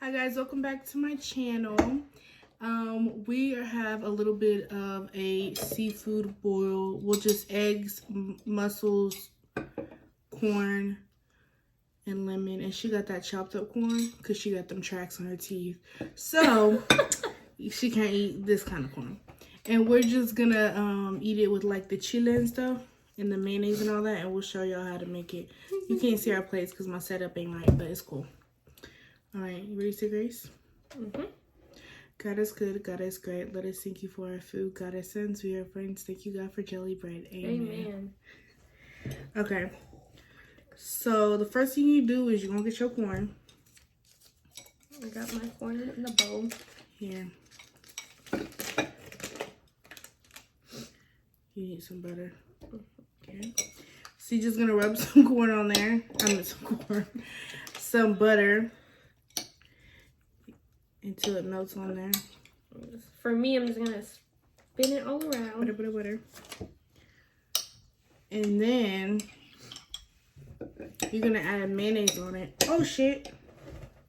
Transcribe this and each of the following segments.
Hi guys, welcome back to my channel. We have a little bit of a seafood boil. Well, just eggs, mussels, corn, and lemon. And she got that chopped up corn because she got them tracks on her teeth. So she can't eat this kind of corn. And we're just gonna eat it with like the chili and stuff and the mayonnaise and all that, and we'll show y'all how to make it. You can't see our plates because my setup ain't right, but it's cool. All right, you ready to say grace? God is good, God is great. Let us thank you for our food. God is sins, we are friends. Thank you, God, for jelly bread. Amen. Okay, so the first thing you do is you're gonna get your corn. I got my corn in the bowl. Here. You need some butter. Okay. So you're just gonna rub some corn on there. Some butter. Until it melts on there. For me, I'm just gonna spin it all around. Butter. And then you're gonna add mayonnaise on it. Oh shit.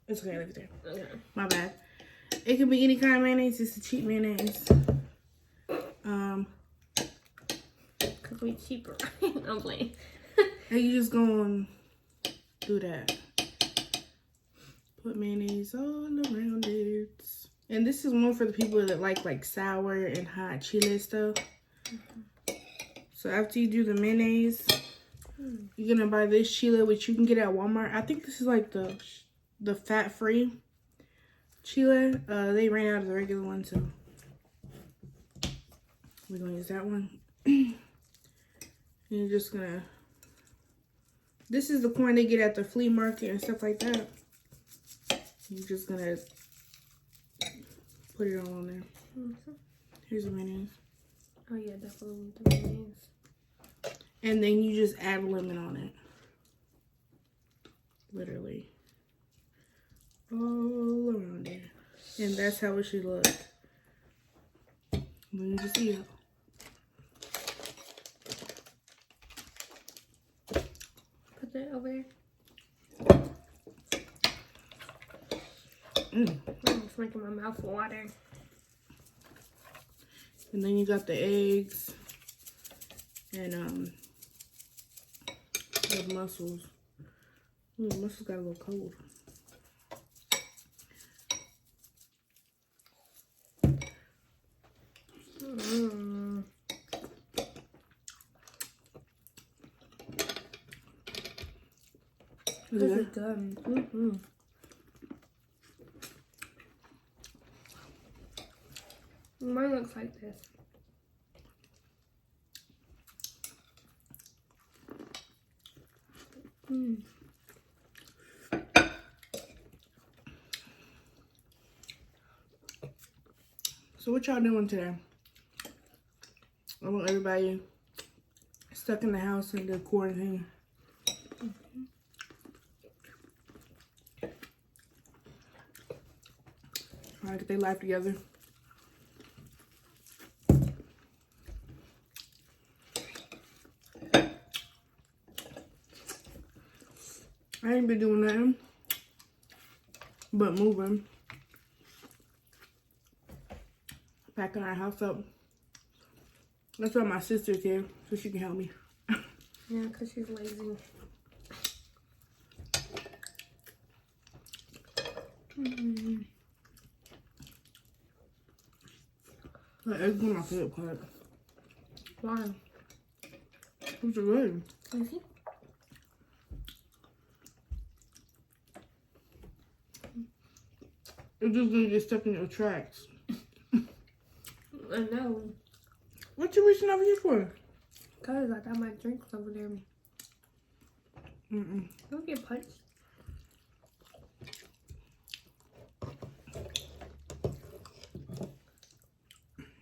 It's okay, leave it there. Okay. My bad. It can be any kind of mayonnaise, it's a cheap mayonnaise. Could be cheaper. I'm playing. And you just gonna do that. Put mayonnaise all around it. And this is more for the people that like sour and hot chili stuff. So after you do the mayonnaise, you're gonna buy this chili, which you can get at Walmart. I think this is like the fat-free chili. They ran out of the regular one, so we're gonna use that one. And you're just gonna. This is the corn they get at the flea market and stuff like that. You're just gonna put it all on there. Here's the mayonnaise. Oh yeah, definitely the mayonnaise. And then you just add lemon on it. Literally. All around it. And that's how it should look. Then you just eat it. Put that over there. It's making my mouth water. And then you got the eggs and the mussels. The mussels got a little cold. This is good. Mine looks like this. So what y'all doing today? I want everybody stuck in the house in the quarantine. Trying to get their life together. I ain't been doing nothing but moving. Packing our house up. That's why my sister's here, so she can help me. Yeah, because she's lazy. The eggs are my favorite part. Why? It's good. It's just gonna get stuck in your tracks. I know. What you reaching over here for? Because I got my drinks over there. Don't get punched.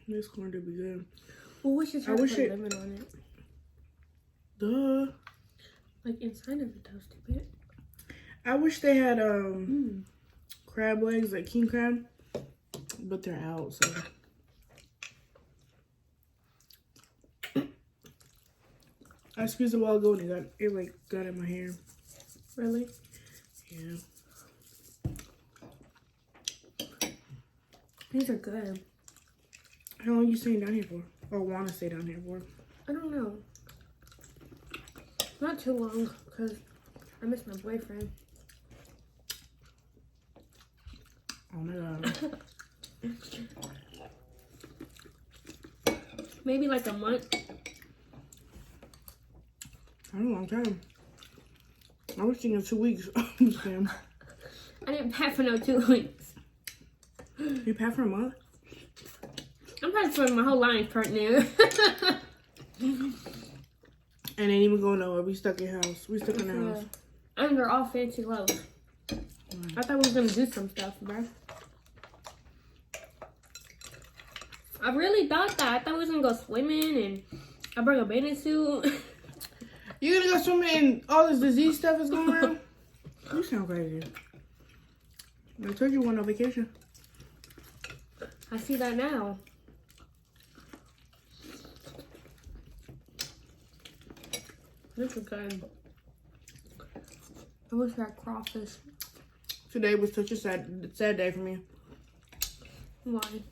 This corn to be good. Well, we should try to put lemon on it. Duh. Like inside of it, though, stupid. I wish they had crab legs, like king crab, but they're out, so. I squeezed a while ago and it got in my hair. Really? Yeah. These are good. How long you staying down here for? Or want to stay down here for? I don't know. Not too long, because I miss my boyfriend. Oh my god. Maybe like a month. That's a long time. I was thinking 2 weeks. I'm just kidding. I didn't pack for no 2 weeks. You packed for a month? I'm packing for my whole life right now. And ain't even going nowhere. We stuck in house. We stuck in the house. And they're all fancy clothes. I thought we was gonna do some stuff, bro. I really thought that. I thought we was gonna go swimming and I bring a bathing suit. You gonna go swimming and all this disease stuff is going around? You sound crazy. I told you we went on vacation. I see that now. This is good. I wish I had crawfish. Today was such a sad day for me. Why?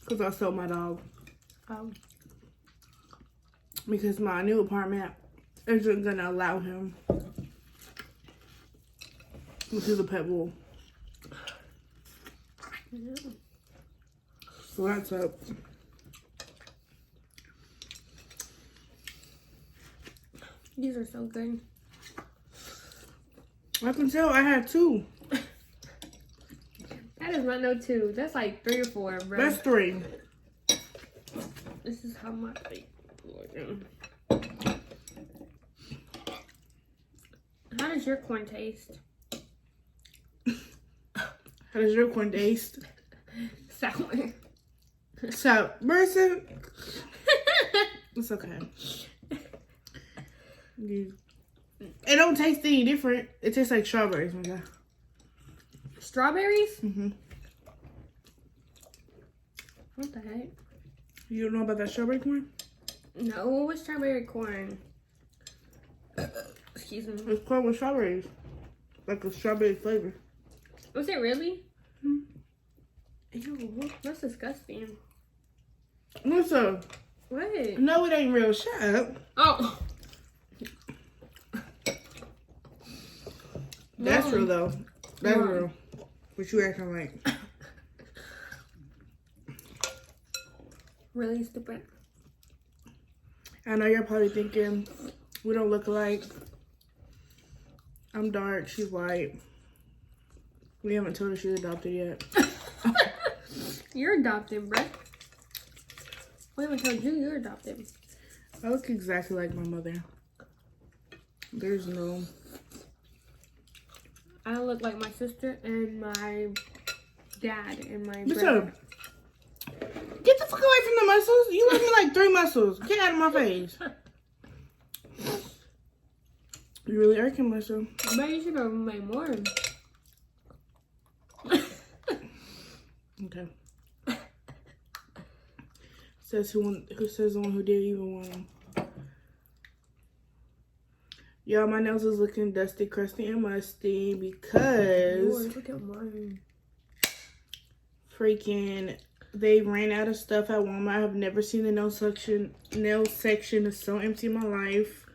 Because I sold my dog. Oh. Because my new apartment isn't going to allow him to the pet pool. Yeah. So that's up. These are so good. I can tell I had 2. That is not no 2. That's like 3 or 4, bro. That's 3. This is how much I... How does your corn taste? How does your corn taste? Sour. So, Marissa, it's okay. It don't taste any different. It tastes like strawberries, my God. Strawberries? Mm-hmm. What the heck? You don't know about that strawberry corn? No, what was strawberry corn? Excuse me. It's corn with strawberries. Like a strawberry flavor. Was it really? Hmm. Ew, that's disgusting. Marissa, What? no, it ain't real. Shut up. Oh. That's Mom. real, though. That's Mom. real. What you acting like? Really stupid. I know you're probably thinking, we don't look alike. I'm dark, she's white. We haven't told her she's adopted yet. You're adopted, bruh. We haven't told you you're adopted. I look exactly like my mother. There's no... I don't look like my sister and my dad and my What's brother. up? Get the fuck away from the muscles. You look me like 3 muscles. Get out of my face. You really irking myself. I bet you should have made more. Okay. Says who says the one who did even one. Y'all, my nails is looking dusty, crusty, and musty because Lord, look at mine. freaking they ran out of stuff at Walmart. I've never seen the nail section is so empty in my life.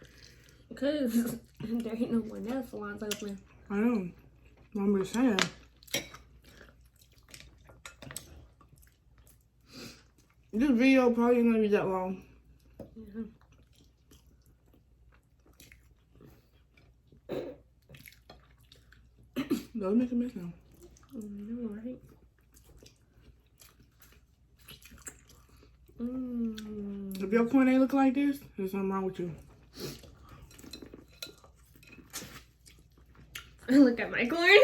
Because there ain't no more nail salons open. I know. I'm just saying. This video probably ain't gonna be that long. Yeah. Don't make a mess now. No, right? Mm. If your corn ain't look like this, there's something wrong with you. Look at my corn.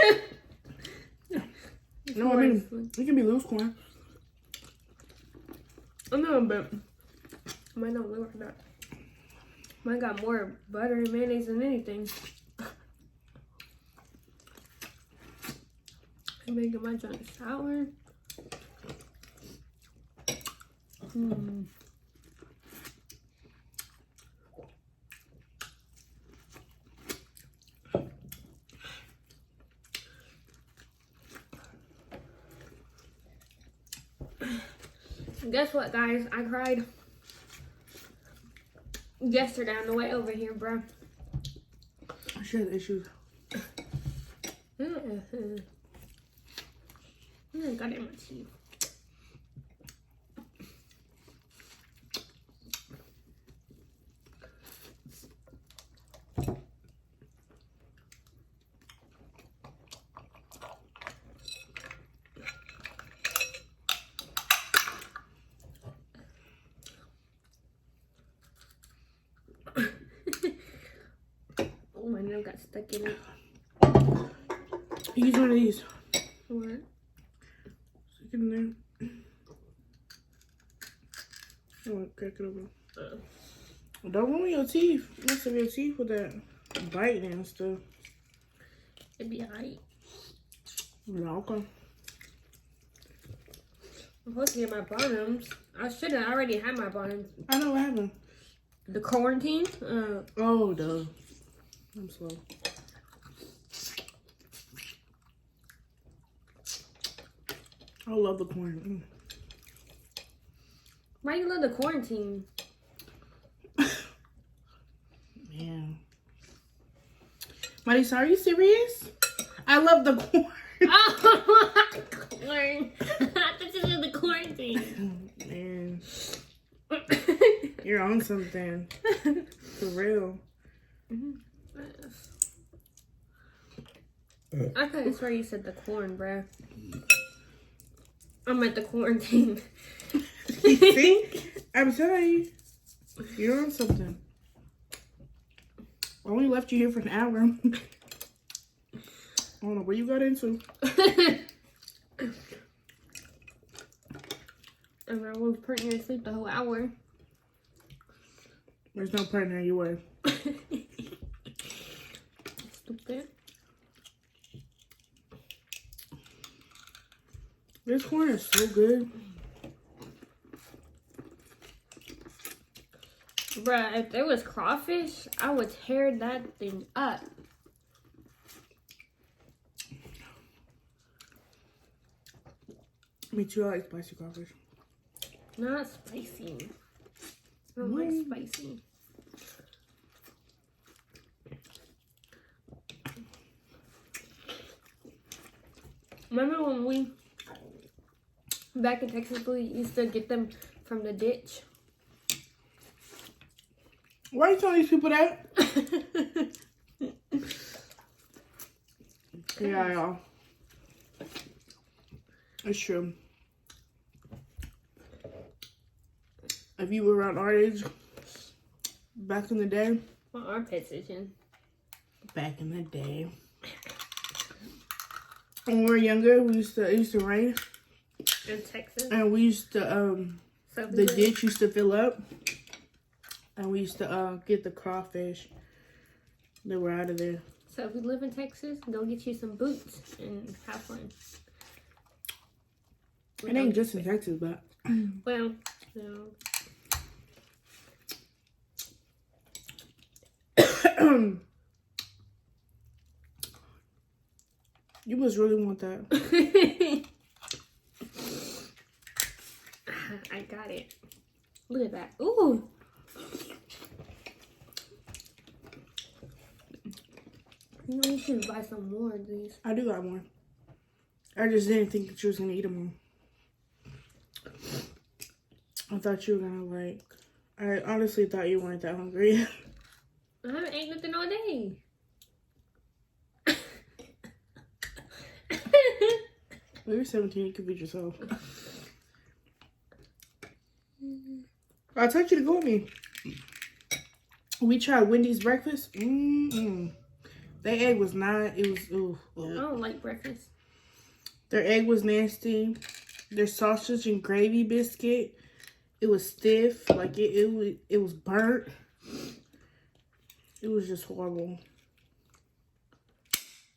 No, I mean, it can be loose corn. I know, but mine don't look like that. Mine got more butter and mayonnaise than anything. I'm making my junk sour. Mm. Guess what, guys? I cried yesterday on the way over here, bro. She has issues. I got it in my teeth. Oh, my nail got stuck in it. Use one of these. What? Stick it in there. Oh, crack it open. Don't ruin your teeth. You mess up your teeth with that biting and stuff. It'd be alright. No, okay. I'm supposed to get my bottoms. I should have already had my bottoms. I know what happened. The quarantine? Oh, duh. I'm slow. I love the corn. Why you love the quarantine? Man. Marisa, are you serious? I love the corn. Oh, corn. I thought you said the quarantine. Man. You're on something. For real. I couldn't swear you said the corn, bruh. I meant the quarantine. See? I'm telling you. You're on something. I only left you here for an hour. I don't know where you got into. And I was putting you to sleep the whole hour. There's no partner you were. Stupid. This corn is so good. Bruh, if there was crawfish, I would tear that thing up. Me too, I like spicy crawfish. Not spicy. I don't like spicy. Remember when we, back in Texas, we used to get them from the ditch? Why are you telling these people that? Yeah, y'all. It's true. If you were around our age, back in the day. My armpits itching. Back in the day. When we were younger, it used to rain. In Texas? And we used to, So the ditch used to fill up. And we used to get the crawfish that were out of there. So if you live in Texas, go get you some boots and have fun. It ain't just in Texas, but. Well, no. You must really want that. I got it. Look at that. Ooh. You know, you should buy some more of these. I do got more. I just didn't think that you was gonna eat them all. I thought you were gonna like. I honestly thought you weren't that hungry. I haven't ate nothing all day. Well, you're 17. You can feed yourself. I told you to go with me. We tried Wendy's breakfast. Their egg was not. It was. Ooh, I don't like breakfast. Their egg was nasty. Their sausage and gravy biscuit. It was stiff. Like it was burnt. It was just horrible.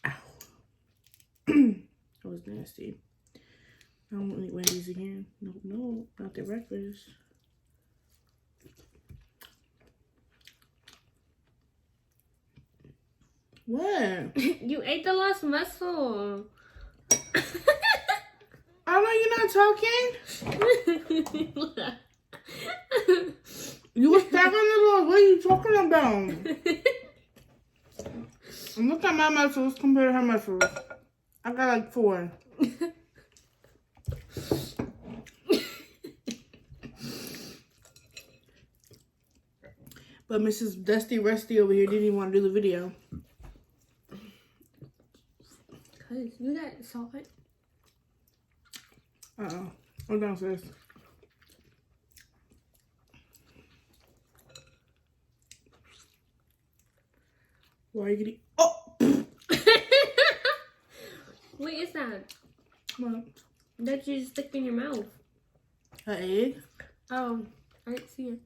Ow. It was nasty. I don't want to eat Wendy's again. No, not their breakfast. What? You ate the last muscle. I know you're not talking? You were stacking the laws. What are you talking about? And look at my muscles compared to her muscles. I got like 4. But Mrs. Dusty Rusty over here didn't even want to do the video. Cause you got salt. I'm downstairs. Why are you getting? Oh! What is that? What? That you just stick in your mouth. An egg? Oh, I didn't see it.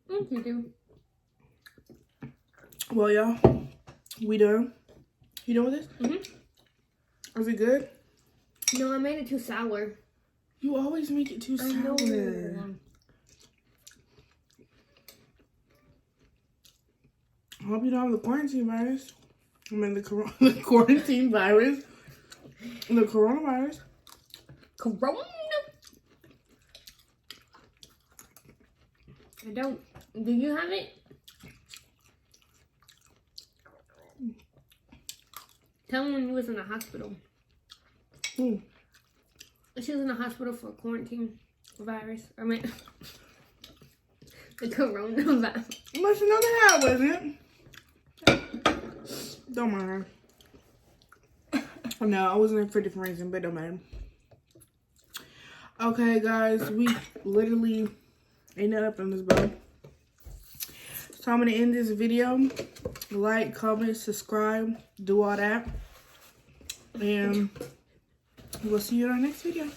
Thank you, dude. Well, y'all, we done. You done with this? Mm-hmm. Is it good? No, I made it too sour. You always make it too sour. I know. I hope you don't have the quarantine virus. I mean, the quarantine virus. The coronavirus. Corona? I don't. Do you have it? Tell me when you was in the hospital. Who? She was in the hospital for quarantine virus. I mean, the coronavirus. You must know that I wasn't. Don't mind her. No, I wasn't there for a different reason, but don't matter. Okay, guys, we literally ate that up in this bowl. So I'm gonna end this video. Like, comment, subscribe, do all that. And we'll see you in our next video.